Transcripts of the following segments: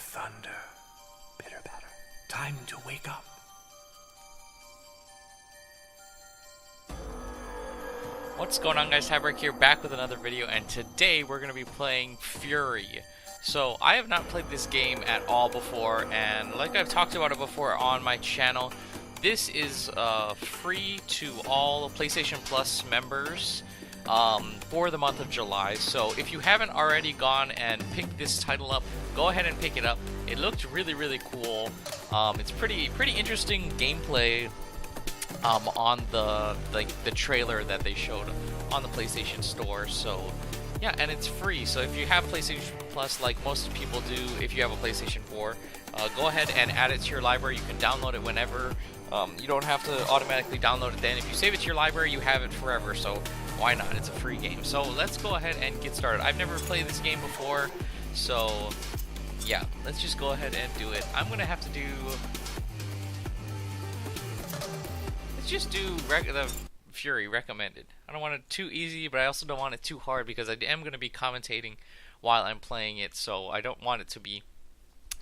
thunder. Pitter patter. Time to wake up. What's going on, guys? Tabrik here, back with another video, and today we're going to be playing Furi. So I have not played this game at all before, and like I've talked about it before on my channel, this is free to all PlayStation Plus members for the month of July. So if you haven't already gone and picked this title up, go ahead and pick it up. It looked really cool. It's pretty interesting gameplay on the trailer that they showed on the PlayStation Store. So yeah, and it's free. So if you have PlayStation Plus, like most people do, if you have a PlayStation 4, go ahead and add it to your library. You can download it whenever. You don't have to automatically download it then. If you save it to your library, you have it forever. So why not? It's a free game. So let's go ahead and get started. I've never played this game before, so yeah, let's just go ahead and do it. I'm gonna have to do. Just do the Furi recommended. I don't want it too easy, but I also don't want it too hard because I am going to be commentating while I'm playing it, so I don't want it to be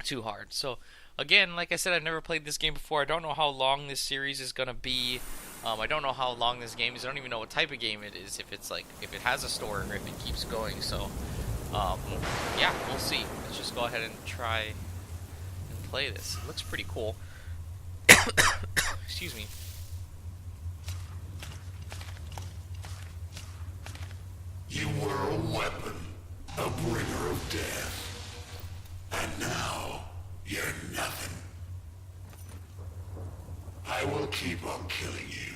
too hard. So again, like I said, I've never played this game before. I don't know how long this series is going to be. I don't know how long this game is. I don't even know what type of game it is, if it's like, if it has a story or if it keeps going. So yeah, we'll see. Let's just go ahead and try and play this. It looks pretty cool. Excuse me. You were a weapon, a bringer of death, and now you're nothing. I will keep on killing you,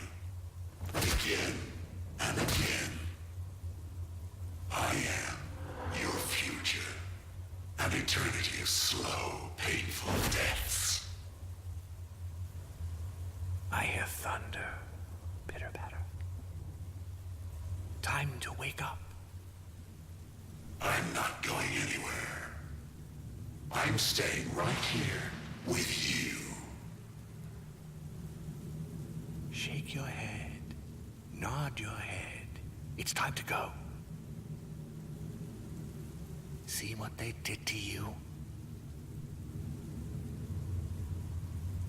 again and again. I am your future, an eternity of slow, painful deaths. I hear thunder. Pitter patter. Time to wake up. I'm not going anywhere. I'm staying right here with you. Shake your head. Nod your head. It's time to go. See what they did to you?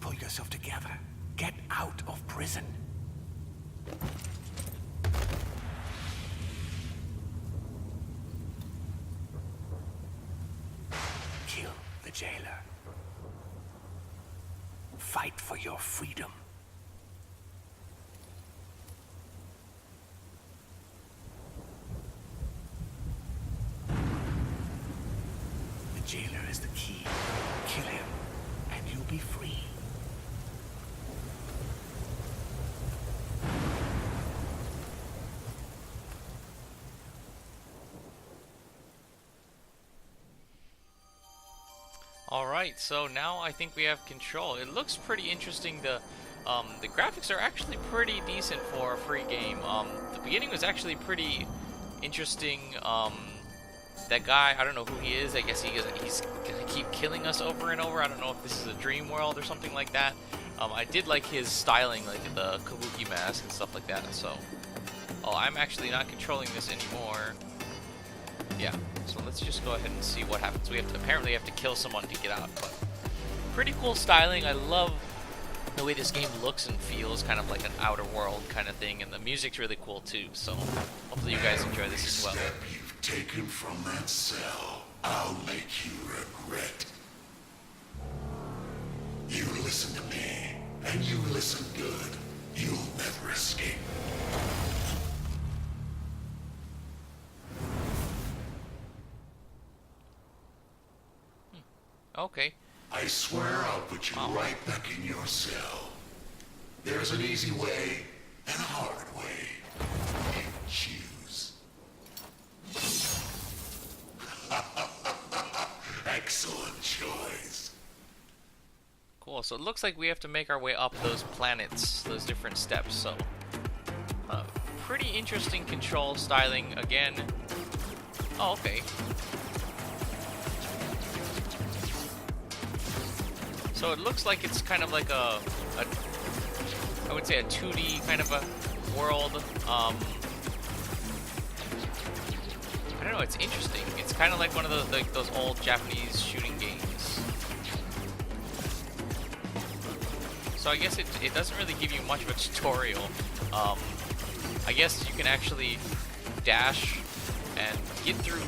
Pull yourself together. Get out of prison. Kill the jailer. Fight for your freedom. The jailer is the key. Kill him, and you'll be free. Alright, so now I think we have control. It looks pretty interesting. The graphics are actually pretty decent for a free game. The beginning was actually pretty interesting. That guy, I don't know who he is. I guess he's gonna keep killing us over and over. I don't know if this is a dream world or something like that. I did like his styling, like the kabuki mask and stuff like that. So, oh, I'm actually not controlling this anymore. Yeah, so let's just go ahead and see what happens. We apparently have to kill someone to get out, but pretty cool styling. I love the way this game looks and feels, kind of like an Outer World kind of thing, and the music's really cool too. So hopefully you guys enjoy this as well. Every step you've taken from that cell, I'll make you regret. You listen to me, and you listen good. You'll never escape. Okay. I swear I'll put you right back in your cell. There's an easy way and a hard way. You choose. Excellent choice. Cool. So it looks like we have to make our way up those planets, those different steps. So, pretty interesting control styling again. Oh, okay. So it looks like it's kind of like I would say a 2D kind of a world. I don't know, it's interesting. It's kind of like one of those old Japanese shooting games. So I guess it doesn't really give you much of a tutorial. I guess you can actually dash and get through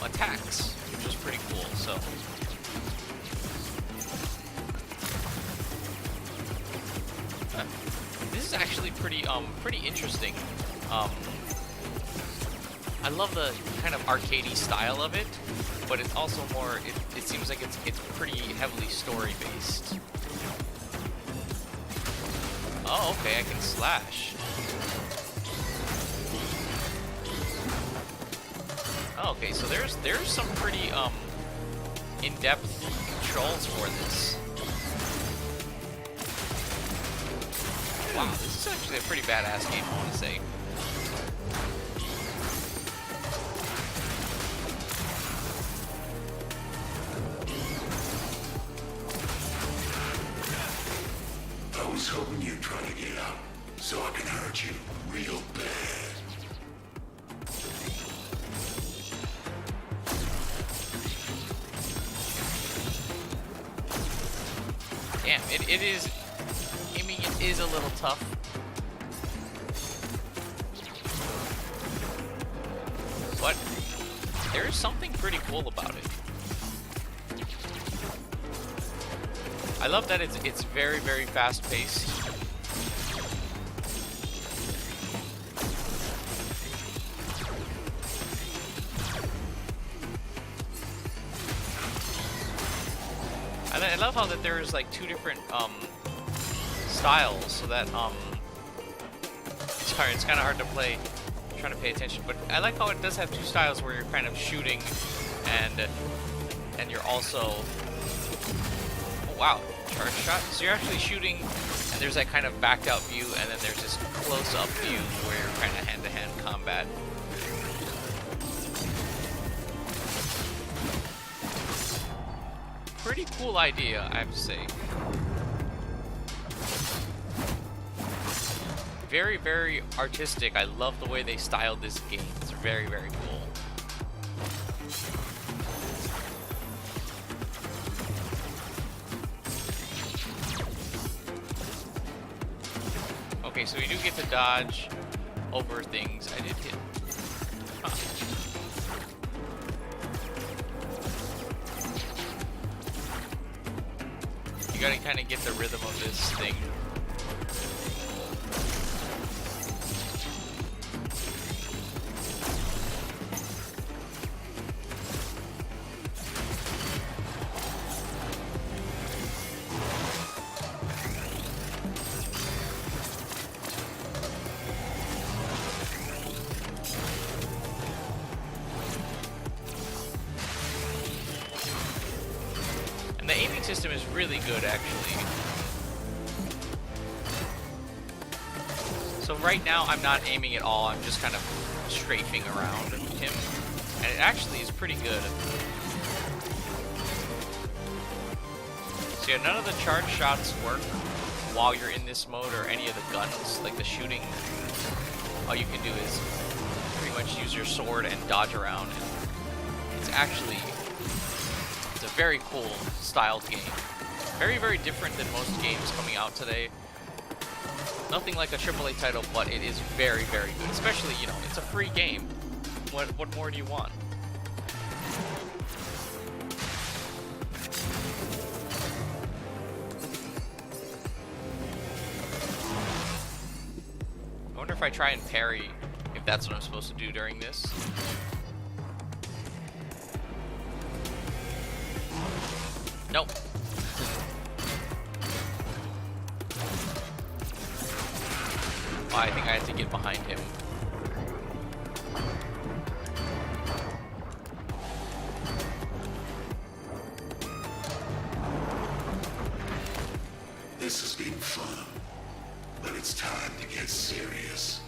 attacks, which is pretty cool. So this is actually pretty interesting. I love the kind of arcadey style of it, but it's also more. It seems like it's pretty heavily story based. Oh, okay, I can slash. Oh, okay, so there's some pretty in-depth controls for this. Wow, this is actually a pretty badass game, I want to say. I was hoping you'd try to get out, so I can hurt you real bad. Damn, it is. I mean, it is a little tough. But there is something pretty cool about it. I love that it's very, very fast paced. I love how that there's like two different styles, so that sorry, it's kind of hard to play, trying to pay attention, but I like how it does have two styles where you're kind of shooting and you're also, oh wow, charge shot. So you're actually shooting, and there's that kind of backed out view, and then there's this close up view where you're kind of hand-to-hand combat. Pretty cool idea, I have to say. Very, very artistic. I love the way they styled this game. It's very, very cool. Okay, so we do get to dodge over things. I did hit. Huh. You gotta kind of get the rhythm of this thing. And the aiming system is really good, actually. So right now, I'm not aiming at all. I'm just kind of strafing around him. And it actually is pretty good. So yeah, none of the charge shots work while you're in this mode, or any of the guns, like the shooting. All you can do is pretty much use your sword and dodge around. And it's actually, it's a very cool styled game. Very, very different than most games coming out today. Nothing like a AAA title, but it is very, very good. Especially, you know, it's a free game. What more do you want? I wonder if I try and parry, if that's what I'm supposed to do during this. Nope. Oh, I think I have to get behind him. This has been fun, but it's time to get serious.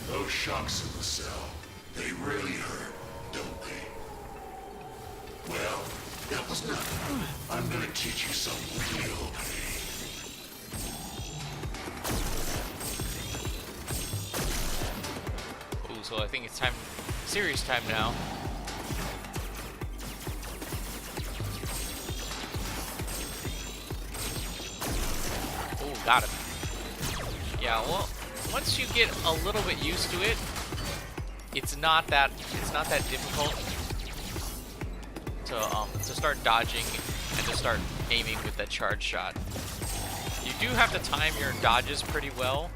Those shocks in the cell, they really hurt, don't they? Well, that was nothing. I'm gonna teach you some real pain. Ooh, so I think it's time, serious time now. Gotta be. Yeah, well, once you get a little bit used to it, it's not that difficult to start dodging and to start aiming with that charge shot. You do have to time your dodges pretty well.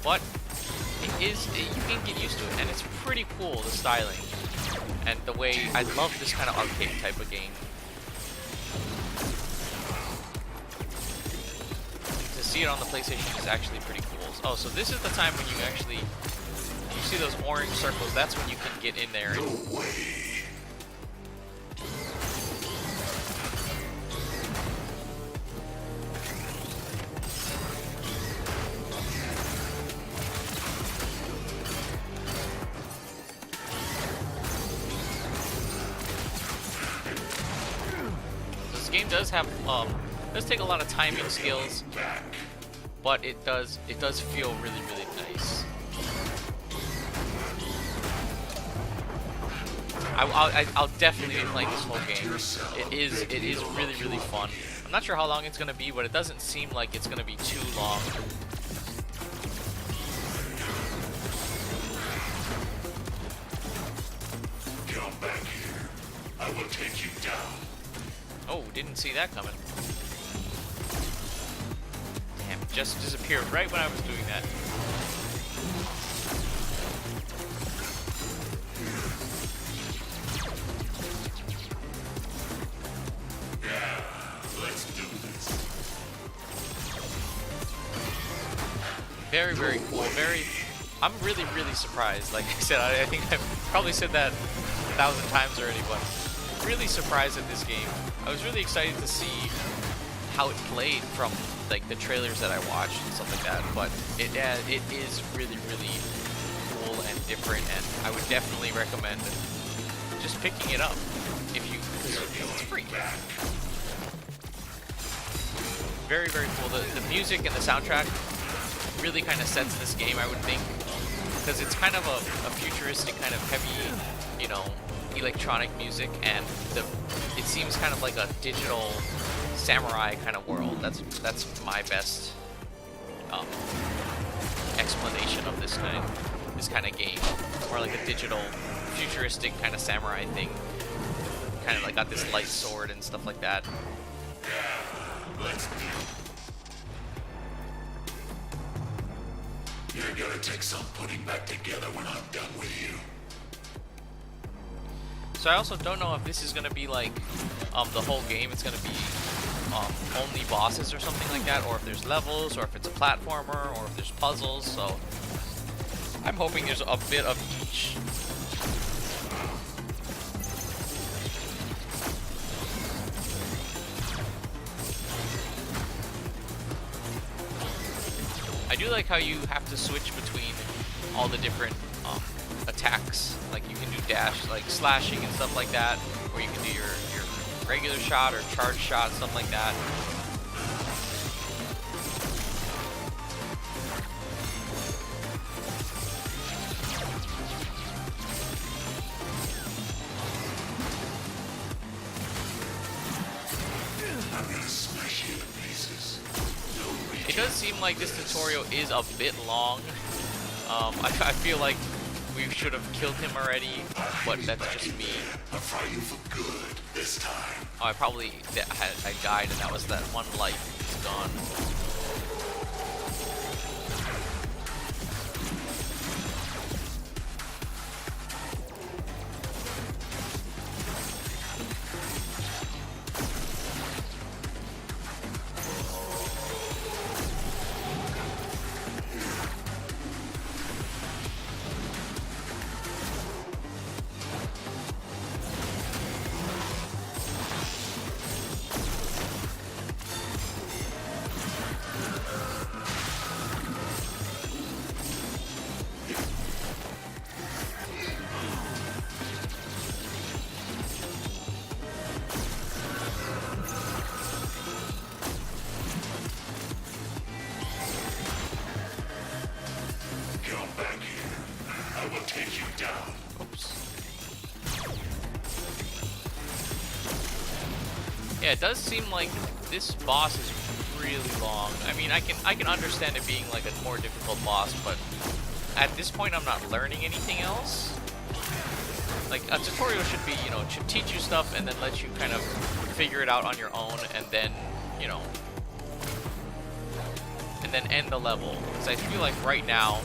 But you can get used to it, and it's pretty cool, the styling. And the way, I love this kind of arcade type of game. To see it on the PlayStation is actually pretty cool. Oh, so this is the time when you see those orange circles, that's when you can get in there. No way. This game does have does take a lot of timing skills, but it does feel really nice. I'll definitely be playing this whole game. It is really fun. I'm not sure how long it's gonna be, but it doesn't seem like it's gonna be too long. Come back here. I will take you down. Oh, didn't see that coming. Damn, just disappeared right when I was doing that. Very cool. I'm really surprised. Like I said, I think I've probably said that 1,000 times already, but really surprised at this game. I was really excited to see how it played from like the trailers that I watched and stuff like that. But it is really cool and different, and I would definitely recommend just picking it up if you, because it's free. Very cool. The music and the soundtrack really kind of sets this game, I would think, because it's kind of a futuristic, kind of heavy, you know, electronic music, and it seems kind of like a digital samurai kind of world. That's my best explanation of this kind of game, or like a digital futuristic kind of samurai thing, kind of like got this light sword and stuff like that. Let's do it. You're gonna take some putting back together when I'm done with you. So I also don't know if this is gonna be like the whole game. It's gonna be only bosses or something like that, or if there's levels, or if it's a platformer, or if there's puzzles. So I'm hoping there's a bit of each. I do like how you have to switch between all the different attacks. Like you can do dash, like slashing and stuff like that, or you can do your regular shot or charge shot, stuff like that. I'm gonna smash you to pieces. It does seem like this tutorial is a bit long. I feel like we should have killed him already, but that's just me. I'll fry you for good this time. Oh, I died, and that was that one life. It's gone. Yeah, it does seem like this boss is really long. I mean, I can understand it being like a more difficult boss, but at this point I'm not learning anything else. Like, a tutorial should be, you know, it should teach you stuff and then let you kind of figure it out on your own, and then, you know, and then end the level. Because I feel like right now,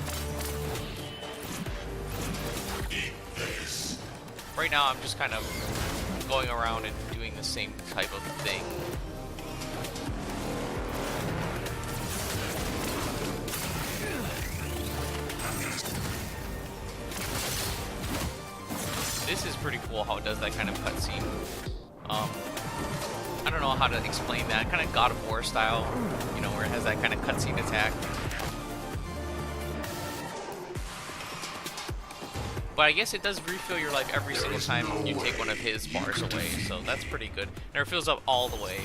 I'm just kind of going around and doing the same type of thing. This is pretty cool how it does that kind of cutscene. I don't know how to explain that. Kind of God of War style, you know, where it has that kind of cutscene attack. But I guess it does refill your life every single time you take one of his bars away, so that's pretty good. And it refills up all the way.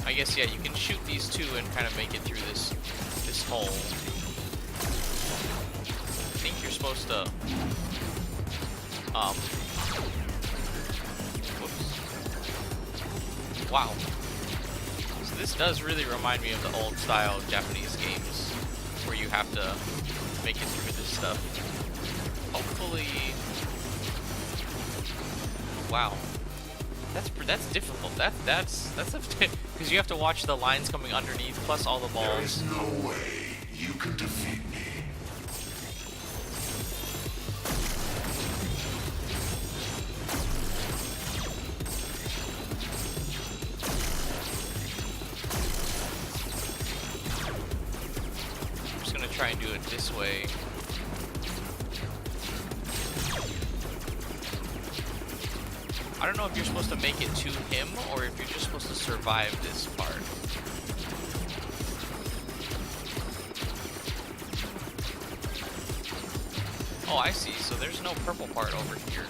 I guess, yeah, you can shoot these two and kind of make it through this hole. I think you're supposed to wow. So this does really remind me of the old style Japanese games where you have to make it through this stuff. Hopefully, wow. That's difficult. That's because you have to watch the lines coming underneath plus all the balls. There is no way you can defeat me. I'm just gonna try and do it this way. I don't know if you're supposed to make it to him or if you're just supposed to survive this part. Oh, I see. So there's no purple part over here.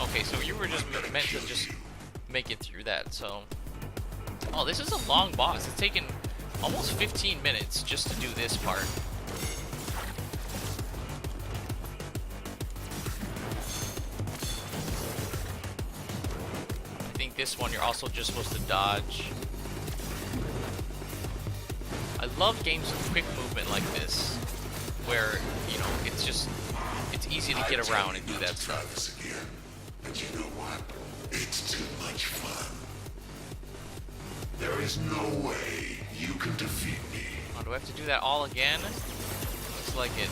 Okay, so you were just meant to just make it through that, so... Oh, this is a long boss. It's taken almost 15 minutes just to do this part. I think this one you're also just supposed to dodge. I love games with quick movement like this, where, you know, it's easy to get around and do that stuff. Again, but you know what? It's too much fun. There is no way you can defeat me. Oh, do I have to do that all again? Looks like it.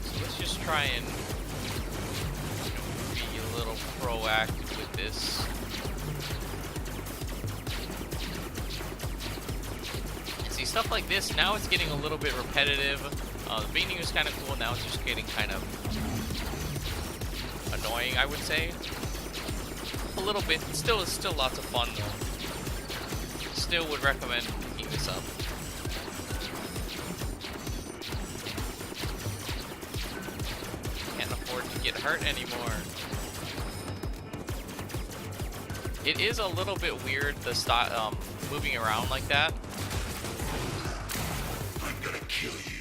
So let's just try and be a little proactive with this. See, stuff like this, now it's getting a little bit repetitive. The beginning was kind of cool, now it's just getting kind of annoying, I would say. A little bit. Still lots of fun though. Still would recommend picking this up. Can't afford to get hurt anymore. It is a little bit weird, the style, moving around like that. I'm gonna kill you.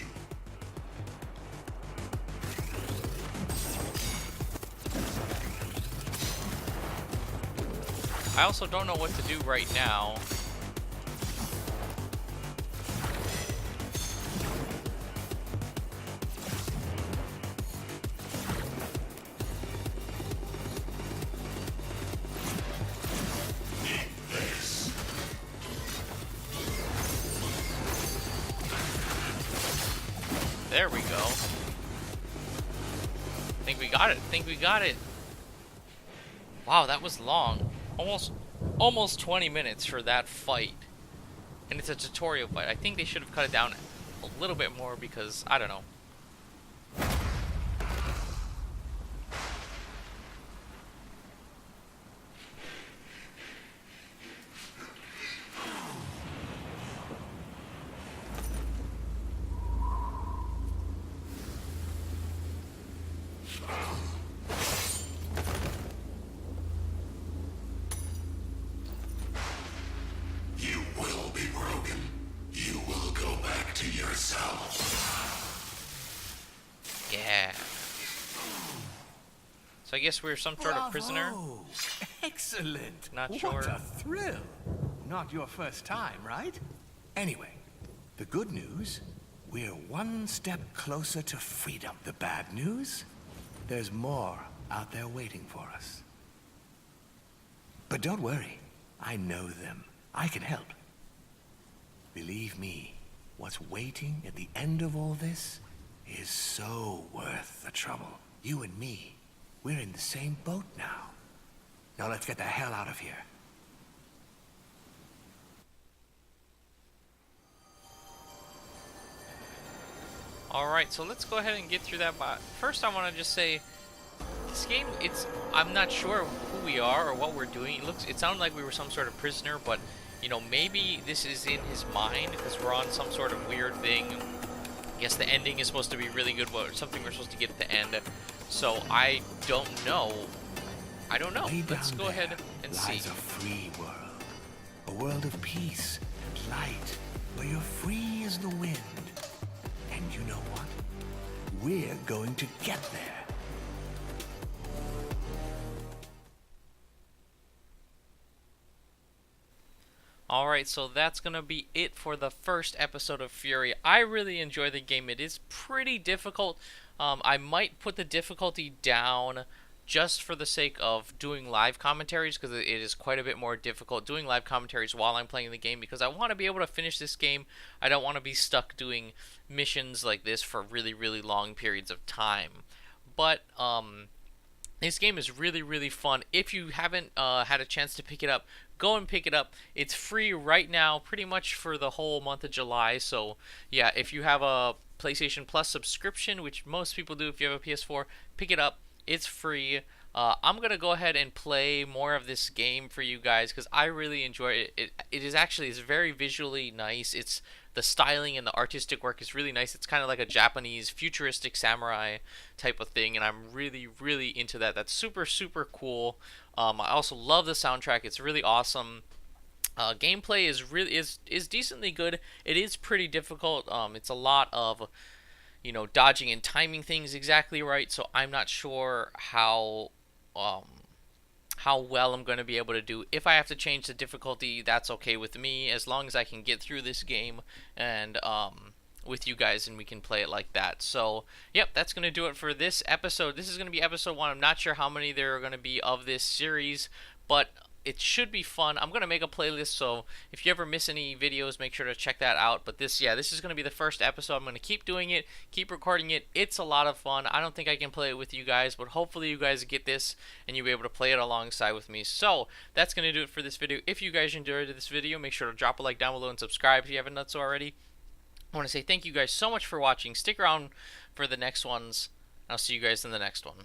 I also don't know what to do right now. There we go. Think we got it. Think we got it. Wow, that was long. Almost 20 minutes for that fight. And it's a tutorial fight. I think they should have cut it down a little bit more because, I don't know. myself. Yeah. So I guess we're some sort of prisoner. Bravo! Excellent. Not What sure. a thrill. Not your first time, right? Anyway, the good news, we're one step closer to freedom. The bad news, there's more out there waiting for us. But don't worry, I know them. I can help. Believe me, what's waiting at the end of all this is so worth the trouble. You and me, we're in the same boat now. Now let's get the hell out of here. Alright, so let's go ahead and get through that. But first I want to just say, this game, I'm not sure who we are or what we're doing. It sounded like we were some sort of prisoner, but, you know, maybe this is in his mind because we're on some sort of weird thing. I guess the ending is supposed to be really good, something we're supposed to get at the end. So I don't know. I don't know. Let's go ahead and see. Lies a free world. A world of peace and light, where you're free as the wind. And you know what? We're going to get there. Alright, so that's going to be it for the first episode of Furi. I really enjoy the game. It is pretty difficult. I might put the difficulty down just for the sake of doing live commentaries, because it is quite a bit more difficult doing live commentaries while I'm playing the game, because I want to be able to finish this game. I don't want to be stuck doing missions like this for really, really long periods of time. But this game is really, really fun. If you haven't had a chance to pick it up, go and pick it up. It's free right now, pretty much for the whole month of July. So, yeah, if you have a PlayStation Plus subscription, which most people do if you have a PS4, pick it up. It's free. I'm going to go ahead and play more of this game for you guys because I really enjoy it. It's very visually nice. The styling and the artistic work is really nice. It's kind of like a Japanese futuristic samurai type of thing, and I'm really, really into that. That's super, super cool. I also love the soundtrack. It's really awesome. Gameplay is decently good. It is pretty difficult. It's a lot of, you know, dodging and timing things exactly right. So I'm not sure how well I'm going to be able to do. If I have to change the difficulty, that's okay with me, as long as I can get through this game and with you guys and we can play it like that. So, yep, that's going to do it for this episode. This is going to be episode 1. I'm not sure how many there are going to be of this series, but it should be fun. I'm going to make a playlist, so if you ever miss any videos, make sure to check that out. But this is going to be the first episode. I'm going to keep doing it, keep recording it. It's a lot of fun. I don't think I can play it with you guys, but hopefully you guys get this and you'll be able to play it alongside with me. So that's going to do it for this video. If you guys enjoyed this video, make sure to drop a like down below and subscribe if you haven't done so already. I want to say thank you guys so much for watching. Stick around for the next ones. I'll see you guys in the next one.